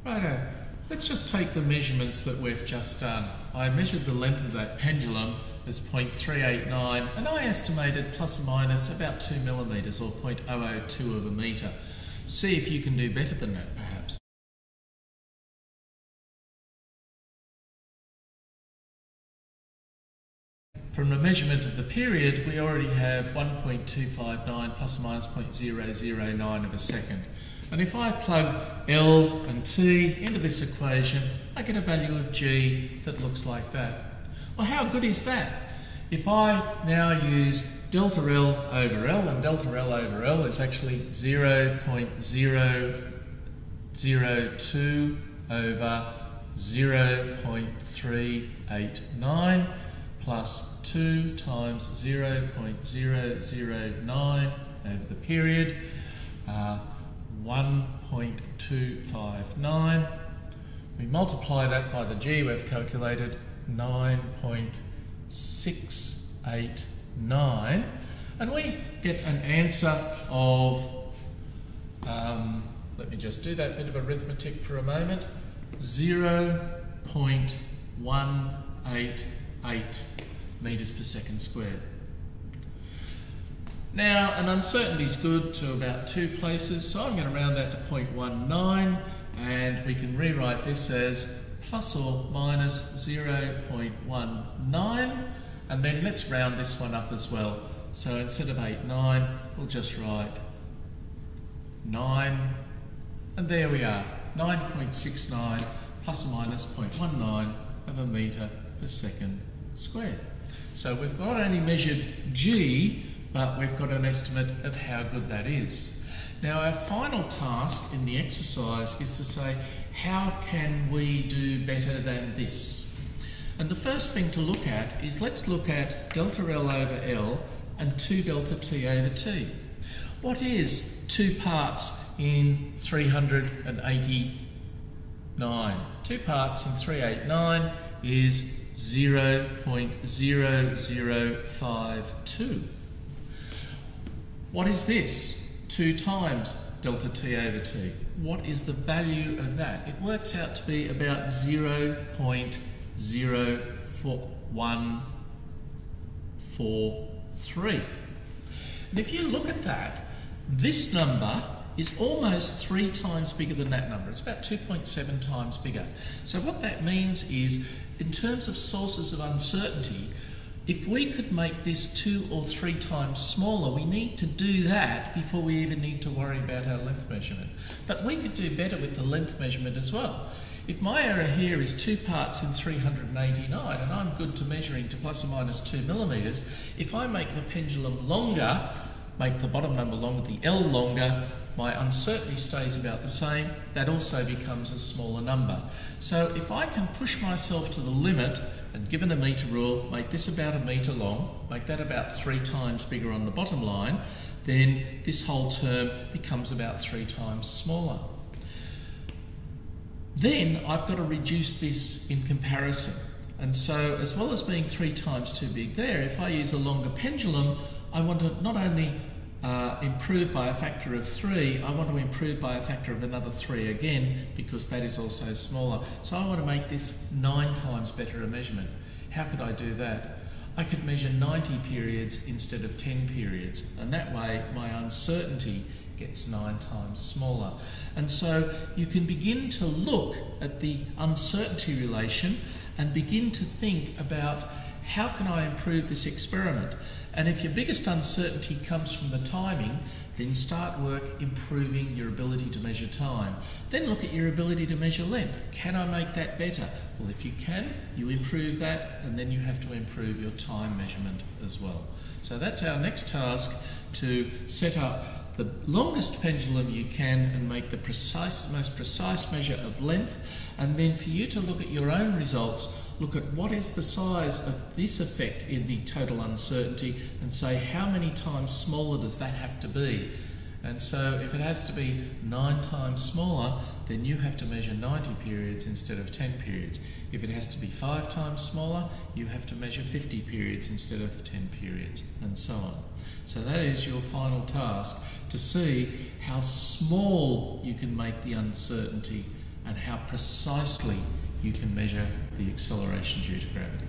Righto, let's just take the measurements that we've just done. I measured the length of that pendulum as 0.389 and I estimated plus or minus about 2 millimetres or 0.002 of a metre. See if you can do better than that perhaps. From the measurement of the period, we already have 1.259 plus or minus 0.009 of a second. And if I plug L and T into this equation, I get a value of G that looks like that. Well, how good is that? If I now use delta L over L, and delta L over L is actually 0.002 over 0.389 plus 2 times 0.009 over the period, 1.259. We multiply that by the G we've calculated, 9.689, and we get an answer of, let me just do that bit of arithmetic for a moment, 0.188 metres per second squared. Now, an uncertainty is good to about 2 places, so I'm going to round that to 0.19, and we can rewrite this as plus or minus 0.19, and then let's round this one up as well. So instead of 89, we'll just write 9, and there we are, 9.69 plus or minus 0.19 of a metre per second squared. So we've not only measured G, but we've got an estimate of how good that is. Now our final task in the exercise is to say, how can we do better than this? And the first thing to look at is, let's look at delta L over L and 2 delta T over T. What is 2 parts in 389? 2 parts in 389 is 0.0052. What is this? 2 times delta T over T. What is the value of that? It works out to be about 0.0143. And if you look at that, this number is almost 3 times bigger than that number. It's about 2.7 times bigger. So what that means is, in terms of sources of uncertainty, if we could make this 2 or 3 times smaller, we need to do that before we even need to worry about our length measurement. But we could do better with the length measurement as well. If my error here is 2 parts in 389, and I'm good to measuring to plus or minus 2 millimetres, if I make the pendulum longer, make the bottom number longer, the L longer, my uncertainty stays about the same. That also becomes a smaller number. So if I can push myself to the limit, and given a metre rule, make this about a metre long, make that about 3 times bigger on the bottom line, then this whole term becomes about 3 times smaller. Then I've got to reduce this in comparison. And so, as well as being 3 times too big there, if I use a longer pendulum, I want to not only improve by a factor of 3, I want to improve by a factor of another 3 again, because that is also smaller. So I want to make this 9 times better a measurement. How could I do that? I could measure 90 periods instead of 10 periods, and that way my uncertainty gets 9 times smaller. And so you can begin to look at the uncertainty relation and begin to think about, how can I improve this experiment? And if your biggest uncertainty comes from the timing, then start work improving your ability to measure time. Then look at your ability to measure length. Can I make that better? Well, if you can, you improve that, and then you have to improve your time measurement as well. So that's our next task, to set up the longest pendulum you can and make the most precise measure of length, and then for you to look at your own results, look at what is the size of this effect in the total uncertainty and say, how many times smaller does that have to be? And so if it has to be 9 times smaller, then you have to measure 90 periods instead of 10 periods. If it has to be 5 times smaller, you have to measure 50 periods instead of 10 periods, and so on. So that is your final task, to see how small you can make the uncertainty and how precisely you can measure the acceleration due to gravity.